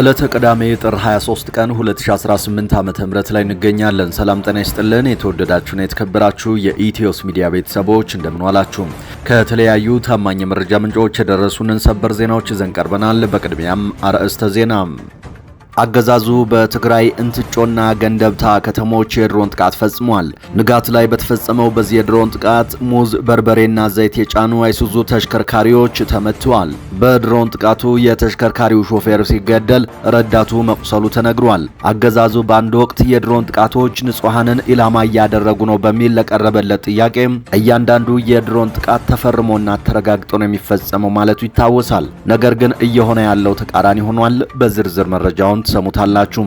ዕለተ ቅዳሜ ጥር 23 ቀን 2018 ዓ.ም ላይ እንገኛለን። ሰላም ጤና ይስጥልን። የተወደዳችሁና የተከበራችሁ የኢትዮስ ሚዲያ ቤተሰቦች እንደምን ዋላችሁ? ከተለያዩ ታማኝ መረጃ ምንጮች የደረሱንን ሰበር ዜናዎች ይዘን ቀርበናል። በቅድሚያም አርዕስተ ዜና። አገዛዙ በትግራይ እንትጮና ገንደብታ ከተሞች የድሮን ጥቃት ፈጽሟል። ንጋት ላይ በተፈጸመው በዚህ የድሮን ጥቃት ሙዝ፣ በርበሬና ዘይት የጫኑ አይሱዙ ተሽከርካሪዎች ተመትተዋል። በድሮን ጥቃቱ የተሽከርካሪው ሾፌር ሲገደል ረዳቱ መቁሰሉ ተነግሯል። አገዛዙ በአንድ ወቅት የድሮን ጥቃቶች ንጹሃንን ኢላማ እያደረጉ ነው በሚል ለቀረበለት ጥያቄ እያንዳንዱ የድሮን ጥቃት ተፈርሞና ተረጋግጦ ነው የሚፈጸመው ማለቱ ይታወሳል። ነገር ግን እየሆነ ያለው ተቃራኒ ሆኗል። በዝርዝር መረጃውን ሰሙታላችሁ።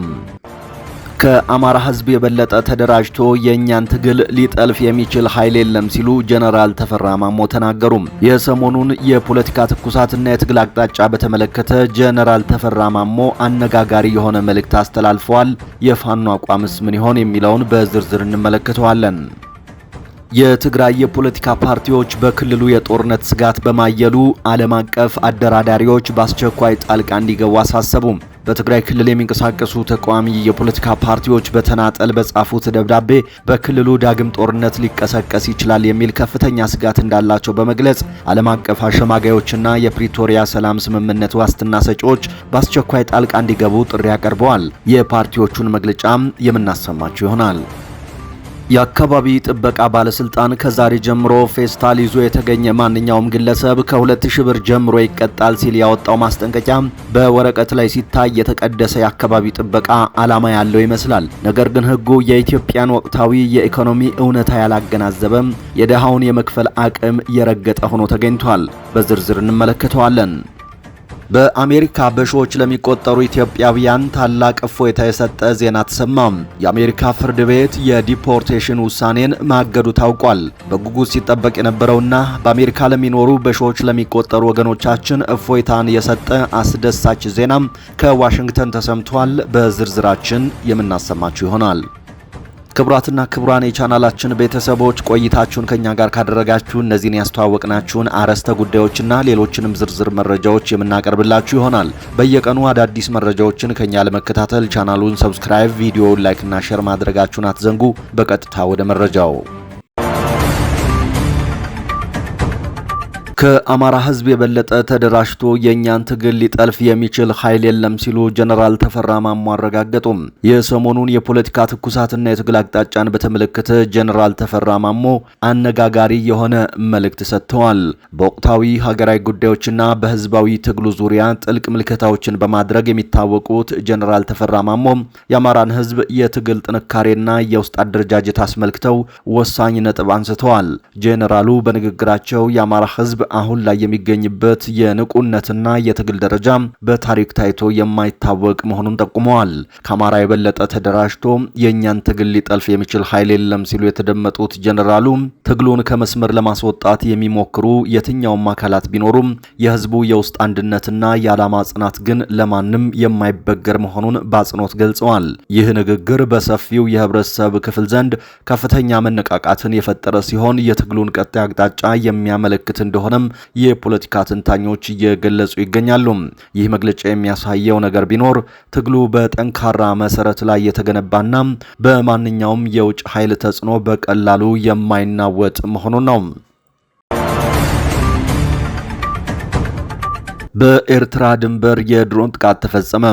ከአማራ ሕዝብ የበለጠ ተደራጅቶ የእኛን ትግል ሊጠልፍ የሚችል ኃይል የለም ሲሉ ጀነራል ተፈራ ማሞ ተናገሩ። የሰሞኑን የፖለቲካ ትኩሳትና የትግል አቅጣጫ በተመለከተ ጀነራል ተፈራ ማሞ አነጋጋሪ የሆነ መልእክት አስተላልፈዋል። የፋኖ አቋምስ ምን ይሆን የሚለውን በዝርዝር እንመለከተዋለን። የትግራይ የፖለቲካ ፓርቲዎች በክልሉ የጦርነት ስጋት በማየሉ ዓለም አቀፍ አደራዳሪዎች በአስቸኳይ ጣልቃ እንዲገቡ አሳሰቡ። በትግራይ ክልል የሚንቀሳቀሱ ተቃዋሚ የፖለቲካ ፓርቲዎች በተናጠል በጻፉት ደብዳቤ በክልሉ ዳግም ጦርነት ሊቀሰቀስ ይችላል የሚል ከፍተኛ ስጋት እንዳላቸው በመግለጽ ዓለም አቀፍ አሸማጋዮችና የፕሪቶሪያ ሰላም ስምምነት ዋስትና ሰጪዎች በአስቸኳይ ጣልቃ እንዲገቡ ጥሪ አቀርበዋል። የፓርቲዎቹን መግለጫም የምናሰማችሁ ይሆናል። የአካባቢ ጥበቃ ባለስልጣን ከዛሬ ጀምሮ ፌስታል ይዞ የተገኘ ማንኛውም ግለሰብ ከ2000 ብር ጀምሮ ይቀጣል ሲል ያወጣው ማስጠንቀቂያ በወረቀት ላይ ሲታይ የተቀደሰ የአካባቢ ጥበቃ ዓላማ ያለው ይመስላል። ነገር ግን ሕጉ የኢትዮጵያን ወቅታዊ የኢኮኖሚ እውነታ ያላገናዘበም የደሃውን የመክፈል አቅም የረገጠ ሆኖ ተገኝቷል። በዝርዝር እንመለከተዋለን። በአሜሪካ በሺዎች ለሚቆጠሩ ኢትዮጵያውያን ታላቅ እፎይታ የሰጠ ዜና ተሰማም። የአሜሪካ ፍርድ ቤት የዲፖርቴሽን ውሳኔን ማገዱ ታውቋል። በጉጉት ሲጠበቅ የነበረውና በአሜሪካ ለሚኖሩ በሺዎች ለሚቆጠሩ ወገኖቻችን እፎይታን የሰጠ አስደሳች ዜናም ከዋሽንግተን ተሰምቷል። በዝርዝራችን የምናሰማችሁ ይሆናል። ክቡራትና ክቡራን የቻናላችን ቤተሰቦች ቆይታችሁን ከኛ ጋር ካደረጋችሁ እነዚህን ያስተዋወቅናችሁን አርዕስተ ጉዳዮችና ሌሎችንም ዝርዝር መረጃዎች የምናቀርብላችሁ ይሆናል። በየቀኑ አዳዲስ መረጃዎችን ከኛ ለመከታተል ቻናሉን ሰብስክራይብ፣ ቪዲዮውን ላይክና ሼር ማድረጋችሁን አትዘንጉ። በቀጥታ ወደ መረጃው። ከአማራ ሕዝብ የበለጠ ተደራጅቶ የእኛን ትግል ሊጠልፍ የሚችል ኃይል የለም ሲሉ ጀነራል ተፈራ ማሞ አረጋገጡ። የሰሞኑን የፖለቲካ ትኩሳትና የትግል አቅጣጫን በተመለከተ ጀነራል ተፈራ ማሞ አነጋጋሪ የሆነ መልእክት ሰጥተዋል። በወቅታዊ ሀገራዊ ጉዳዮችና በህዝባዊ ትግሉ ዙሪያ ጥልቅ ምልከታዎችን በማድረግ የሚታወቁት ጀነራል ተፈራ ማሞ የአማራን ሕዝብ የትግል ጥንካሬና የውስጥ አደረጃጀት አስመልክተው ወሳኝ ነጥብ አንስተዋል። ጀነራሉ በንግግራቸው የአማራ ሕዝብ አሁን ላይ የሚገኝበት የንቁነትና የትግል ደረጃ በታሪክ ታይቶ የማይታወቅ መሆኑን ጠቁመዋል። ከአማራ የበለጠ ተደራጅቶ የእኛን ትግል ሊጠልፍ የሚችል ኃይል የለም ሲሉ የተደመጡት ጀነራሉ ትግሉን ከመስመር ለማስወጣት የሚሞክሩ የትኛውም አካላት ቢኖሩም የህዝቡ የውስጥ አንድነትና የዓላማ ጽናት ግን ለማንም የማይበገር መሆኑን በአጽንኦት ገልጸዋል። ይህ ንግግር በሰፊው የህብረተሰብ ክፍል ዘንድ ከፍተኛ መነቃቃትን የፈጠረ ሲሆን የትግሉን ቀጣይ አቅጣጫ የሚያመለክት እንደሆነ የፖለቲካ ተንታኞች እየገለጹ ይገኛሉ። ይህ መግለጫ የሚያሳየው ነገር ቢኖር ትግሉ በጠንካራ መሰረት ላይ የተገነባና በማንኛውም የውጭ ኃይል ተጽዕኖ በቀላሉ የማይናወጥ መሆኑን ነው። በኤርትራ ድንበር የድሮን ጥቃት ተፈጸመ።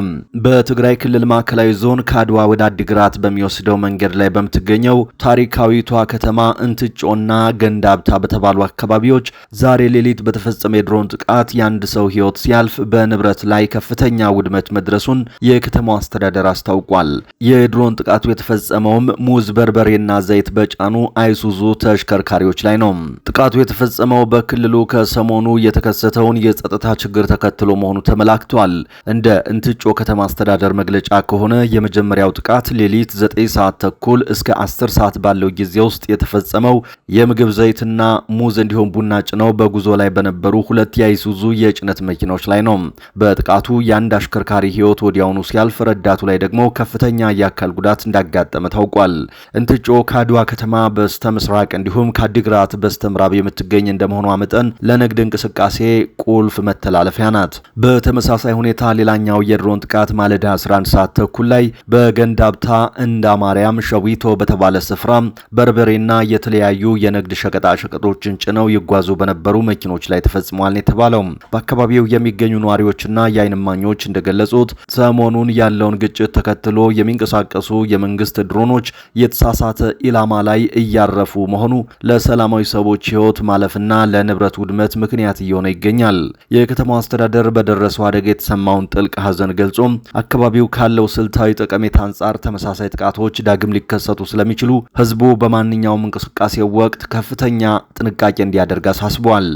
በትግራይ ክልል ማዕከላዊ ዞን ከአድዋ ወደ አዲግራት በሚወስደው መንገድ ላይ በምትገኘው ታሪካዊቷ ከተማ እንትጮና ገንዳብታ በተባሉ አካባቢዎች ዛሬ ሌሊት በተፈጸመ የድሮን ጥቃት የአንድ ሰው ሕይወት ሲያልፍ በንብረት ላይ ከፍተኛ ውድመት መድረሱን የከተማው አስተዳደር አስታውቋል። የድሮን ጥቃቱ የተፈጸመውም ሙዝ፣ በርበሬና ዘይት በጫኑ አይሱዙ ተሽከርካሪዎች ላይ ነው። ጥቃቱ የተፈጸመው በክልሉ ከሰሞኑ የተከሰተውን የጸጥታ ችግር ተከትሎ መሆኑ ተመላክቷል። እንደ እንትጮ ከተማ አስተዳደር መግለጫ ከሆነ የመጀመሪያው ጥቃት ሌሊት 9 ሰዓት ተኩል እስከ 10 ሰዓት ባለው ጊዜ ውስጥ የተፈጸመው የምግብ ዘይትና ሙዝ እንዲሁም ቡና ጭነው በጉዞ ላይ በነበሩ ሁለት የአይሱዙ የጭነት መኪኖች ላይ ነው። በጥቃቱ የአንድ አሽከርካሪ ሕይወት ወዲያውኑ ሲያልፍ፣ ረዳቱ ላይ ደግሞ ከፍተኛ የአካል ጉዳት እንዳጋጠመ ታውቋል። እንትጮ ከአድዋ ከተማ በስተ ምስራቅ እንዲሁም ከአዲግራት በስተ ምዕራብ የምትገኝ እንደመሆኗ መጠን ለንግድ እንቅስቃሴ ቁልፍ መተላለፊያ መከላከያ ናት። በተመሳሳይ ሁኔታ ሌላኛው የድሮን ጥቃት ማለዳ 11 ሰዓት ተኩል ላይ በገንዳብታ እንዳ ማርያም ሸዊቶ በተባለ ስፍራ በርበሬና የተለያዩ የንግድ ሸቀጣ ሸቀጦችን ጭነው ይጓዙ በነበሩ መኪኖች ላይ ተፈጽሟል የተባለው። በአካባቢው የሚገኙ ነዋሪዎችና የዓይን እማኞች እንደገለጹት ሰሞኑን ያለውን ግጭት ተከትሎ የሚንቀሳቀሱ የመንግስት ድሮኖች የተሳሳተ ኢላማ ላይ እያረፉ መሆኑ ለሰላማዊ ሰዎች ሕይወት ማለፍና ለንብረት ውድመት ምክንያት እየሆነ ይገኛል። የከተማው አስተዳደር በደረሰው አደጋ የተሰማውን ጥልቅ ሐዘን ገልጾ አካባቢው ካለው ስልታዊ ጠቀሜታ አንጻር ተመሳሳይ ጥቃቶች ዳግም ሊከሰቱ ስለሚችሉ ህዝቡ በማንኛውም እንቅስቃሴ ወቅት ከፍተኛ ጥንቃቄ እንዲያደርግ አሳስቧል።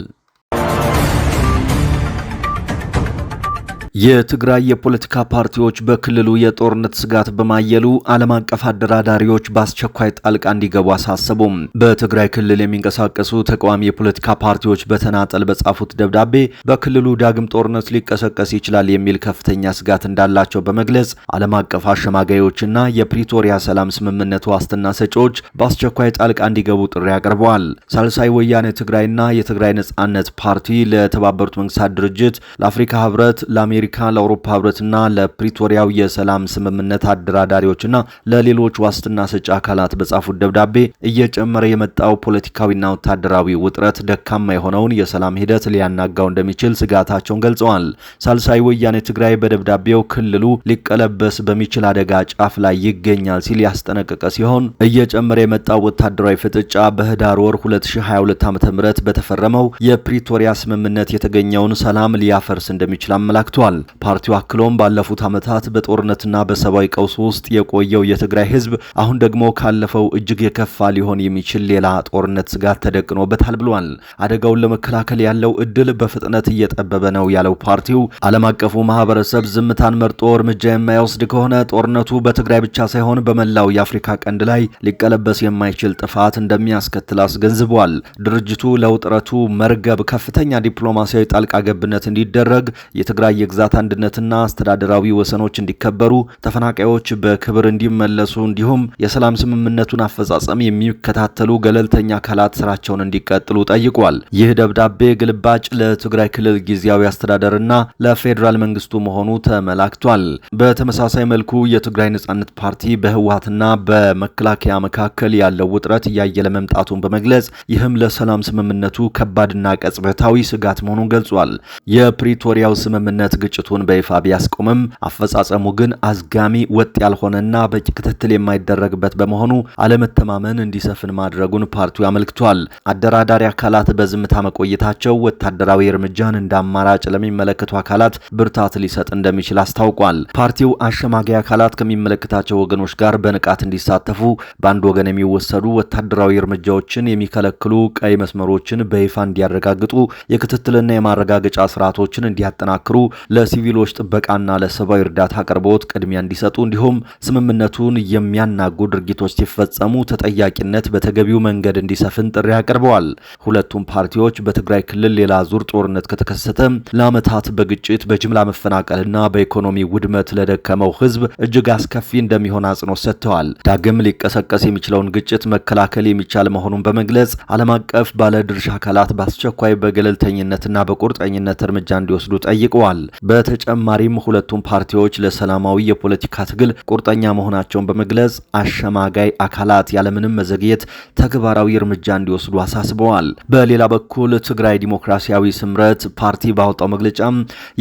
የትግራይ የፖለቲካ ፓርቲዎች በክልሉ የጦርነት ስጋት በማየሉ ዓለም አቀፍ አደራዳሪዎች በአስቸኳይ ጣልቃ እንዲገቡ አሳሰቡም። በትግራይ ክልል የሚንቀሳቀሱ ተቃዋሚ የፖለቲካ ፓርቲዎች በተናጠል በጻፉት ደብዳቤ በክልሉ ዳግም ጦርነት ሊቀሰቀስ ይችላል የሚል ከፍተኛ ስጋት እንዳላቸው በመግለጽ ዓለም አቀፍ አሸማጋዮችና የፕሪቶሪያ ሰላም ስምምነት ዋስትና ሰጪዎች በአስቸኳይ ጣልቃ እንዲገቡ ጥሪ አቅርበዋል። ሳልሳይ ወያኔ ትግራይና የትግራይ ነጻነት ፓርቲ ለተባበሩት መንግስታት ድርጅት፣ ለአፍሪካ ህብረት፣ ለአሜሪካ፣ ለአውሮፓ ህብረትና ለፕሪቶሪያው የሰላም ስምምነት አደራዳሪዎችና ለሌሎች ዋስትና ሰጪ አካላት በጻፉት ደብዳቤ እየጨመረ የመጣው ፖለቲካዊና ወታደራዊ ውጥረት ደካማ የሆነውን የሰላም ሂደት ሊያናጋው እንደሚችል ስጋታቸውን ገልጸዋል። ሳልሳይ ወያኔ ትግራይ በደብዳቤው ክልሉ ሊቀለበስ በሚችል አደጋ ጫፍ ላይ ይገኛል ሲል ያስጠነቀቀ ሲሆን እየጨመረ የመጣው ወታደራዊ ፍጥጫ በህዳር ወር 2022 ዓ.ም በተፈረመው የፕሪቶሪያ ስምምነት የተገኘውን ሰላም ሊያፈርስ እንደሚችል አመላክቷል። ፓርቲው አክሎም ባለፉት ዓመታት በጦርነትና በሰብአዊ ቀውስ ውስጥ የቆየው የትግራይ ህዝብ አሁን ደግሞ ካለፈው እጅግ የከፋ ሊሆን የሚችል ሌላ ጦርነት ስጋት ተደቅኖበታል ብሏል። አደጋውን ለመከላከል ያለው እድል በፍጥነት እየጠበበ ነው ያለው ፓርቲው ዓለም አቀፉ ማህበረሰብ ዝምታን መርጦ እርምጃ የማይወስድ ከሆነ ጦርነቱ በትግራይ ብቻ ሳይሆን በመላው የአፍሪካ ቀንድ ላይ ሊቀለበስ የማይችል ጥፋት እንደሚያስከትል አስገንዝቧል። ድርጅቱ ለውጥረቱ መርገብ ከፍተኛ ዲፕሎማሲያዊ ጣልቃ ገብነት እንዲደረግ፣ የትግራይ የግዛት አንድነትና አስተዳደራዊ ወሰኖች እንዲከበሩ፣ ተፈናቃዮች በክብር እንዲመለሱ እንዲሁም የሰላም ስምምነቱን አፈጻጸም የሚከታተሉ ገለልተኛ አካላት ስራቸውን እንዲቀጥሉ ጠይቋል። ይህ ደብዳቤ ግልባጭ ለትግራይ ክልል ጊዜያዊ አስተዳደርና ለፌዴራል መንግስቱ መሆኑ ተመላክቷል። በተመሳሳይ መልኩ የትግራይ ነጻነት ፓርቲ በህወሓትና በመከላከያ መካከል ያለው ውጥረት እያየለ መምጣቱን በመግለጽ ይህም ለሰላም ስምምነቱ ከባድና ቅጽበታዊ ስጋት መሆኑን ገልጿል። የፕሪቶሪያው ስምምነት ግጭቱን በይፋ ቢያስቆምም አፈጻጸሙ ግን አዝጋሚ፣ ወጥ ያልሆነና በቂ ክትትል የማይደረግበት በመሆኑ አለመተማመን እንዲሰፍን ማድረጉን ፓርቲው አመልክቷል። አደራዳሪ አካላት በዝምታ መቆየታቸው ወታደራዊ እርምጃን እንደ አማራጭ ለሚመለከቱ አካላት ብርታት ሊሰጥ እንደሚችል አስታውቋል። ፓርቲው አሸማጋይ አካላት ከሚመለከታቸው ወገኖች ጋር በንቃት እንዲሳተፉ፣ በአንድ ወገን የሚወሰዱ ወታደራዊ እርምጃዎችን የሚከለክሉ ቀይ መስመሮችን በይፋ እንዲያረጋግጡ፣ የክትትልና የማረጋገጫ ስርዓቶችን እንዲያጠናክሩ፣ ለሲቪሎች ጥበቃና ለሰብአዊ እርዳታ አቅርቦት ቅድሚያ እንዲሰጡ እንዲሁም ስምምነቱን የሚያናጉ ድርጊቶች ሲፈጸሙ ተጠያቂነት በተገቢው መንገድ እንዲሰፍን ጥሪ አቅርበዋል። ሁለቱም ፓርቲዎች በትግራይ ክልል ሌላ ዙር ጦርነት ከተከሰተ ለዓመታት በግጭት በጅምላ መፈናቀልና በኢኮኖሚ ውድመት ለደከመው ህዝብ እጅግ አስከፊ እንደሚሆን አጽንኦት ሰጥተዋል። ዳግም ሊቀሰቀስ የሚችለውን ግጭት መከላከል የሚቻል መሆኑን በመግለጽ ዓለም አቀፍ ባለድርሻ አካላት በአስቸኳይ በገለልተኝነትና በቁርጠኝነት እርምጃ እንዲወስዱ ጠይቀዋል። በተጨማሪም ሁለቱም ፓርቲዎች ለሰላማዊ የፖለቲካ ትግል ቁርጠኛ መሆናቸውን በመግለጽ አሸማጋይ አካላት ያለምንም መዘግየት ተግባራዊ እርምጃ እንዲወስዱ አሳስበዋል። በሌላ በኩል ትግራይ ዲሞክራሲያዊ ስምረት ፓርቲ ባወጣው መግለጫ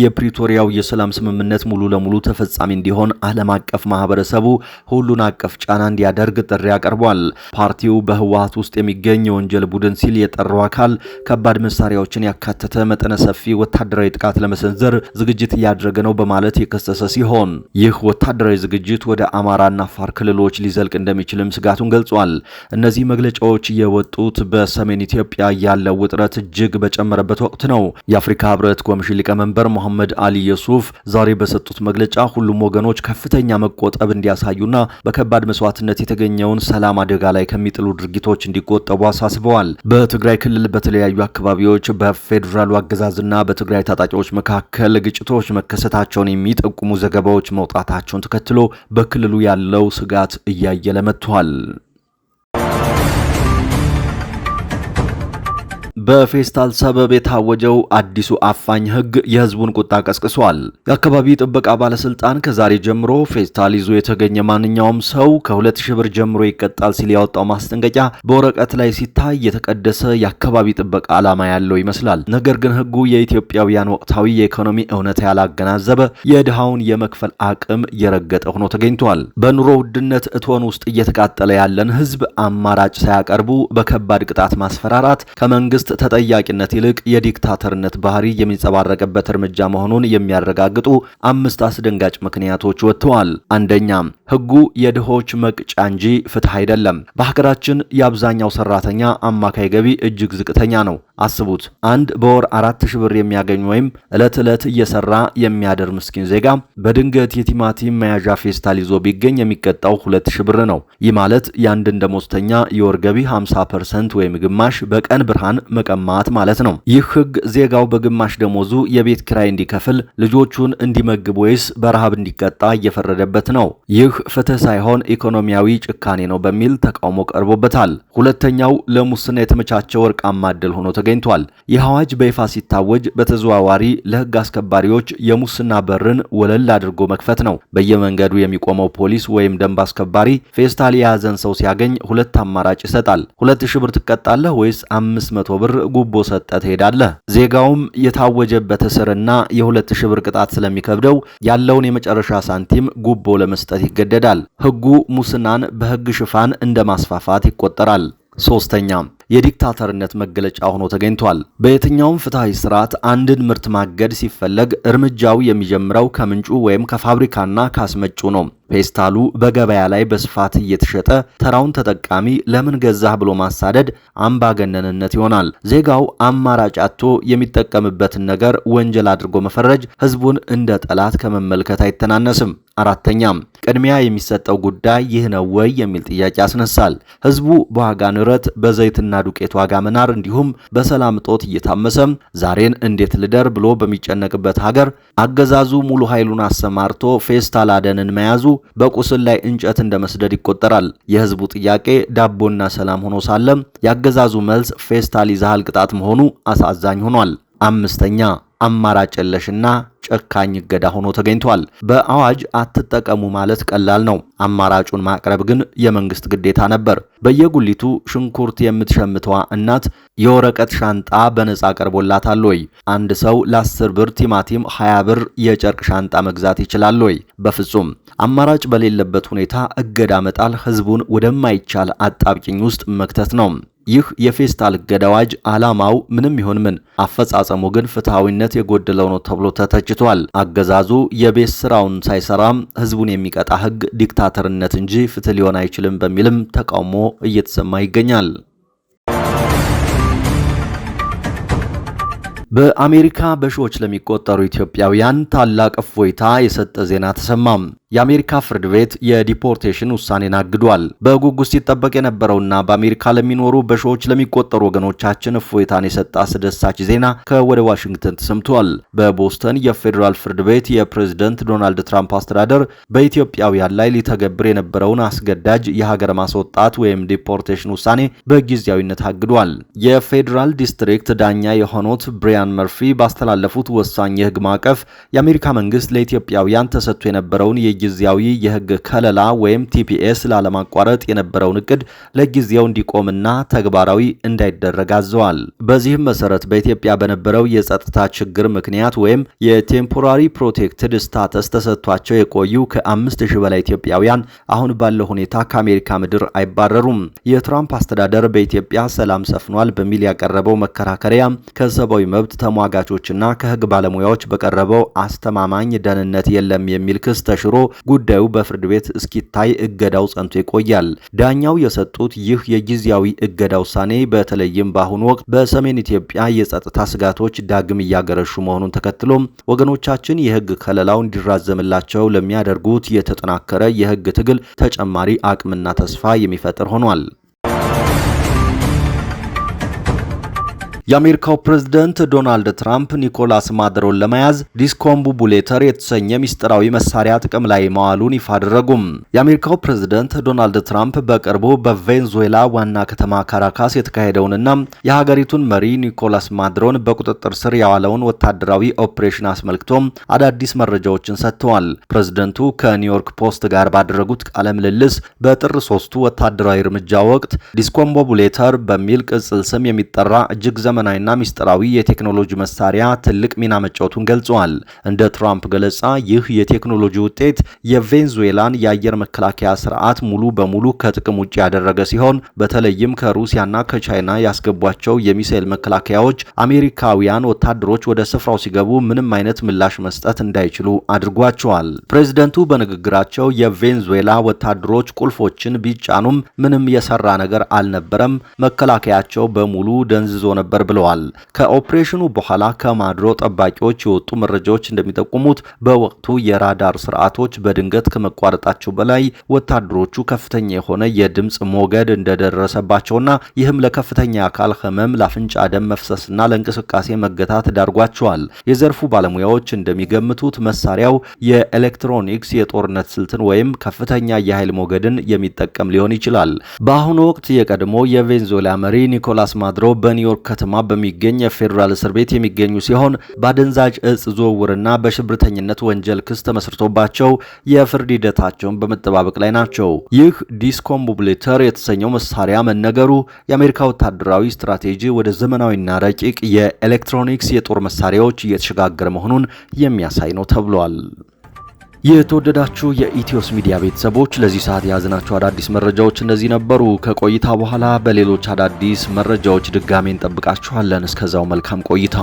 የፕሪቶሪያው የሰላም ስምምነት ሙሉ ለሙሉ ተፈጻሚ እንዲሆን ዓለም አቀፍ ማህበረሰቡ ሁሉን አቀፍ ጫና እንዲያደርግ ጥሪ አቀርቧል። ፓርቲው በህወሓት ውስጥ የሚገኝ የወንጀል ቡድን ሲል የጠራው አካል ከባድ መሳሪያዎችን ያካተተ መጠነ ሰፊ ወታደራዊ ጥቃት ለመሰንዘር ዝግጅት እያደረገ ነው በማለት የከሰሰ ሲሆን ይህ ወታደራዊ ዝግጅት ወደ አማራና አፋር ክልሎች ሊዘልቅ እንደሚችልም ስጋቱን ገልጿል። እነዚህ መግለጫዎች የወጡት በሰሜን ኢትዮጵያ ያለው ውጥረት እጅግ በጨመረበት ወቅት ነው። የአፍሪካ ህብረት ኮሚሽን ሊቀመንበር መሐመድ አሊ የሱፍ ዛሬ በሰጡት መግለጫ ሁሉም ወገኖች ከፍተኛ መቆጠብ እንዲያሳዩና በከባድ መስዋዕትነት የተገኘውን ሰላም አደጋ ላይ ከሚጥሉ ድርጊቶች እንዲቆጠቡ አሳስበዋል። በትግራይ ክልል በተለያዩ አካባቢዎች በፌዴራሉ አገዛዝና በትግራይ ታጣቂዎች መካከል ግጭቶች መከሰታቸውን የሚጠቁሙ ዘገባዎች መውጣታቸውን ተከትሎ በክልሉ ያለው ስጋት እያየለ መጥቷል። በፌስታል ሰበብ የታወጀው አዲሱ አፋኝ ሕግ የህዝቡን ቁጣ ቀስቅሷል። የአካባቢ ጥበቃ ባለስልጣን ከዛሬ ጀምሮ ፌስታል ይዞ የተገኘ ማንኛውም ሰው ከ2000 ብር ጀምሮ ይቀጣል ሲል ያወጣው ማስጠንቀቂያ በወረቀት ላይ ሲታይ የተቀደሰ የአካባቢ ጥበቃ ዓላማ ያለው ይመስላል። ነገር ግን ሕጉ የኢትዮጵያውያን ወቅታዊ የኢኮኖሚ እውነታ ያላገናዘበ የድሃውን የመክፈል አቅም የረገጠ ሆኖ ተገኝቷል። በኑሮ ውድነት እቶን ውስጥ እየተቃጠለ ያለን ህዝብ አማራጭ ሳያቀርቡ በከባድ ቅጣት ማስፈራራት ከመንግስት ተጠያቂነት ይልቅ የዲክታተርነት ባህሪ የሚንጸባረቅበት እርምጃ መሆኑን የሚያረጋግጡ 5 አስደንጋጭ ምክንያቶች ወጥተዋል። አንደኛ፣ ህጉ የድሆች መቅጫ እንጂ ፍትህ አይደለም። በሀገራችን የአብዛኛው ሰራተኛ አማካይ ገቢ እጅግ ዝቅተኛ ነው። አስቡት፣ አንድ በወር 4000 ብር የሚያገኝ ወይም ዕለት ዕለት እየሰራ የሚያደር ምስኪን ዜጋ በድንገት የቲማቲም መያዣ ፌስታል ይዞ ቢገኝ የሚቀጣው 2000 ብር ነው። ይህ ማለት የአንድን ደሞዝተኛ የወር ገቢ 50% ወይም ግማሽ በቀን ብርሃን መቀማት ማለት ነው። ይህ ህግ ዜጋው በግማሽ ደሞዙ የቤት ኪራይ እንዲከፍል፣ ልጆቹን እንዲመግብ ወይስ በረሃብ እንዲቀጣ እየፈረደበት ነው። ይህ ፍትህ ሳይሆን ኢኮኖሚያዊ ጭካኔ ነው በሚል ተቃውሞ ቀርቦበታል። ሁለተኛው፣ ለሙስና የተመቻቸ ወርቃማ ዕድል ሆኖ ተገኝቷል። ይህ አዋጅ በይፋ ሲታወጅ በተዘዋዋሪ ለህግ አስከባሪዎች የሙስና በርን ወለል አድርጎ መክፈት ነው። በየመንገዱ የሚቆመው ፖሊስ ወይም ደንብ አስከባሪ ፌስታል የያዘን ሰው ሲያገኝ ሁለት አማራጭ ይሰጣል። 2000 ብር ትቀጣለህ ወይስ 500 ብር ጉቦ ሰጠ ትሄዳለህ። ዜጋውም የታወጀበት እስርና የ2000 ብር ቅጣት ስለሚከብደው ያለውን የመጨረሻ ሳንቲም ጉቦ ለመስጠት ይገደዳል። ህጉ ሙስናን በህግ ሽፋን እንደ ማስፋፋት ይቆጠራል። ሶስተኛ፣ የዲክታተርነት መገለጫ ሆኖ ተገኝቷል። በየትኛውም ፍትሃዊ ስርዓት አንድን ምርት ማገድ ሲፈለግ እርምጃው የሚጀምረው ከምንጩ ወይም ከፋብሪካና ካስመጪው ነው። ፌስታሉ በገበያ ላይ በስፋት እየተሸጠ ተራውን ተጠቃሚ ለምን ገዛህ ብሎ ማሳደድ አምባገነንነት ይሆናል። ዜጋው አማራጭ አጥቶ የሚጠቀምበትን ነገር ወንጀል አድርጎ መፈረጅ ህዝቡን እንደ ጠላት ከመመልከት አይተናነስም። አራተኛም፣ ቅድሚያ የሚሰጠው ጉዳይ ይህ ነው ወይ የሚል ጥያቄ ያስነሳል። ህዝቡ በዋጋ ንረት፣ በዘይትና ዱቄት ዋጋ መናር እንዲሁም በሰላም እጦት እየታመሰ ዛሬን እንዴት ልደር ብሎ በሚጨነቅበት ሀገር አገዛዙ ሙሉ ኃይሉን አሰማርቶ ፌስታል አደንን መያዙ በቁስል ላይ እንጨት እንደ መስደድ ይቆጠራል። የህዝቡ ጥያቄ ዳቦና ሰላም ሆኖ ሳለም ያገዛዙ መልስ ፌስታል ይዘሃል ቅጣት መሆኑ አሳዛኝ ሆኗል። አምስተኛ፣ አማራጭ የለሽና ጨካኝ እገዳ ሆኖ ተገኝቷል። በአዋጅ አትጠቀሙ ማለት ቀላል ነው። አማራጩን ማቅረብ ግን የመንግስት ግዴታ ነበር። በየጉሊቱ ሽንኩርት የምትሸምተዋ እናት የወረቀት ሻንጣ በነጻ ቀርቦላታል ወይ? አንድ ሰው ለ10 ብር ቲማቲም 20 ብር የጨርቅ ሻንጣ መግዛት ይችላል ወይ? በፍጹም። አማራጭ በሌለበት ሁኔታ እገዳ መጣል ህዝቡን ወደማይቻል አጣብቂኝ ውስጥ መክተት ነው። ይህ የፌስታል እገዳ አዋጅ ዓላማው ምንም ይሁን ምን አፈጻጸሙ ግን ፍትሐዊነት የጎደለው ነው ተብሎ ተተችቷል። አገዛዙ የቤት ስራውን ሳይሰራም ህዝቡን የሚቀጣ ህግ ዲክታተርነት እንጂ ፍትህ ሊሆን አይችልም በሚልም ተቃውሞ እየተሰማ ይገኛል። በአሜሪካ በሺዎች ለሚቆጠሩ ኢትዮጵያውያን ታላቅ እፎይታ የሰጠ ዜና ተሰማም። የአሜሪካ ፍርድ ቤት የዲፖርቴሽን ውሳኔን አግዷል። በጉጉት ሲጠበቅ የነበረውና በአሜሪካ ለሚኖሩ በሺዎች ለሚቆጠሩ ወገኖቻችን እፎይታን የሰጠ አስደሳች ዜና ከወደ ዋሽንግተን ተሰምቷል። በቦስተን የፌዴራል ፍርድ ቤት የፕሬዝደንት ዶናልድ ትራምፕ አስተዳደር በኢትዮጵያውያን ላይ ሊተገብር የነበረውን አስገዳጅ የሀገር ማስወጣት ወይም ዲፖርቴሽን ውሳኔ በጊዜያዊነት አግዷል። የፌዴራል ዲስትሪክት ዳኛ የሆኑት ብሪያን መርፊ ባስተላለፉት ወሳኝ የህግ ማዕቀፍ የአሜሪካ መንግስት ለኢትዮጵያውያን ተሰጥቶ የነበረውን ጊዜያዊ የህግ ከለላ ወይም ቲፒኤስ ላለማቋረጥ የነበረውን እቅድ ለጊዜው እንዲቆምና ተግባራዊ እንዳይደረግ አዘዋል። በዚህም መሰረት በኢትዮጵያ በነበረው የጸጥታ ችግር ምክንያት ወይም የቴምፖራሪ ፕሮቴክትድ ስታተስ ተሰጥቷቸው የቆዩ ከ5000 በላይ ኢትዮጵያውያን አሁን ባለው ሁኔታ ከአሜሪካ ምድር አይባረሩም። የትራምፕ አስተዳደር በኢትዮጵያ ሰላም ሰፍኗል በሚል ያቀረበው መከራከሪያ ከሰብአዊ መብት ተሟጋቾችና ከህግ ባለሙያዎች በቀረበው አስተማማኝ ደህንነት የለም የሚል ክስ ተሽሮ ጉዳዩ በፍርድ ቤት እስኪታይ እገዳው ጸንቶ ይቆያል። ዳኛው የሰጡት ይህ የጊዜያዊ እገዳ ውሳኔ በተለይም በአሁኑ ወቅት በሰሜን ኢትዮጵያ የጸጥታ ስጋቶች ዳግም እያገረሹ መሆኑን ተከትሎ ወገኖቻችን የህግ ከለላው እንዲራዘምላቸው ለሚያደርጉት የተጠናከረ የህግ ትግል ተጨማሪ አቅምና ተስፋ የሚፈጥር ሆኗል። የአሜሪካው ፕሬዝዳንት ዶናልድ ትራምፕ ኒኮላስ ማዱሮን ለመያዝ ዲስኮምቡሌተር የተሰኘ ሚስጥራዊ መሳሪያ ጥቅም ላይ መዋሉን ይፋ አደረጉም። የአሜሪካው ፕሬዝዳንት ዶናልድ ትራምፕ በቅርቡ በቬንዙዌላ ዋና ከተማ ካራካስ የተካሄደውንና የሀገሪቱን መሪ ኒኮላስ ማዱሮን በቁጥጥር ስር ያዋለውን ወታደራዊ ኦፕሬሽን አስመልክቶ አዳዲስ መረጃዎችን ሰጥተዋል። ፕሬዝዳንቱ ከኒውዮርክ ፖስት ጋር ባደረጉት ቃለ ምልልስ በጥር 3ቱ ወታደራዊ እርምጃ ወቅት ዲስኮምቡሌተር በሚል ቅጽል ስም የሚጠራ እጅግ ዘመናዊና ሚስጥራዊ የቴክኖሎጂ መሳሪያ ትልቅ ሚና መጫወቱን ገልጸዋል። እንደ ትራምፕ ገለጻ ይህ የቴክኖሎጂ ውጤት የቬንዙዌላን የአየር መከላከያ ስርዓት ሙሉ በሙሉ ከጥቅም ውጭ ያደረገ ሲሆን በተለይም ከሩሲያና ከቻይና ያስገቧቸው የሚሳኤል መከላከያዎች አሜሪካውያን ወታደሮች ወደ ስፍራው ሲገቡ ምንም አይነት ምላሽ መስጠት እንዳይችሉ አድርጓቸዋል። ፕሬዝዳንቱ በንግግራቸው የቬንዙዌላ ወታደሮች ቁልፎችን ቢጫኑም ምንም የሰራ ነገር አልነበረም፣ መከላከያቸው በሙሉ ደንዝዞ ነበር ብለዋል። ከኦፕሬሽኑ በኋላ ከማዱሮ ጠባቂዎች የወጡ መረጃዎች እንደሚጠቁሙት በወቅቱ የራዳር ስርዓቶች በድንገት ከመቋረጣቸው በላይ ወታደሮቹ ከፍተኛ የሆነ የድምጽ ሞገድ እንደደረሰባቸውና ይህም ለከፍተኛ የአካል ህመም፣ ለአፍንጫ ደም መፍሰስና ለእንቅስቃሴ መገታት ዳርጓቸዋል። የዘርፉ ባለሙያዎች እንደሚገምቱት መሳሪያው የኤሌክትሮኒክስ የጦርነት ስልትን ወይም ከፍተኛ የኃይል ሞገድን የሚጠቀም ሊሆን ይችላል። በአሁኑ ወቅት የቀድሞ የቬንዙዌላ መሪ ኒኮላስ ማዱሮ በኒውዮርክ ከተማ በሚገኝ የፌዴራል እስር ቤት የሚገኙ ሲሆን በአደንዛዥ እጽ ዝውውርና በሽብርተኝነት ወንጀል ክስ ተመስርቶባቸው የፍርድ ሂደታቸውን በመጠባበቅ ላይ ናቸው። ይህ ዲስኮምቡሌተር የተሰኘው መሳሪያ መነገሩ የአሜሪካ ወታደራዊ ስትራቴጂ ወደ ዘመናዊና ረቂቅ የኤሌክትሮኒክስ የጦር መሳሪያዎች እየተሸጋገረ መሆኑን የሚያሳይ ነው ተብሏል። የተወደዳችሁ የኢትዮስ ሚዲያ ቤተሰቦች ለዚህ ሰዓት የያዝናቸው አዳዲስ መረጃዎች እነዚህ ነበሩ። ከቆይታ በኋላ በሌሎች አዳዲስ መረጃዎች ድጋሜ እንጠብቃችኋለን። እስከዛው መልካም ቆይታ።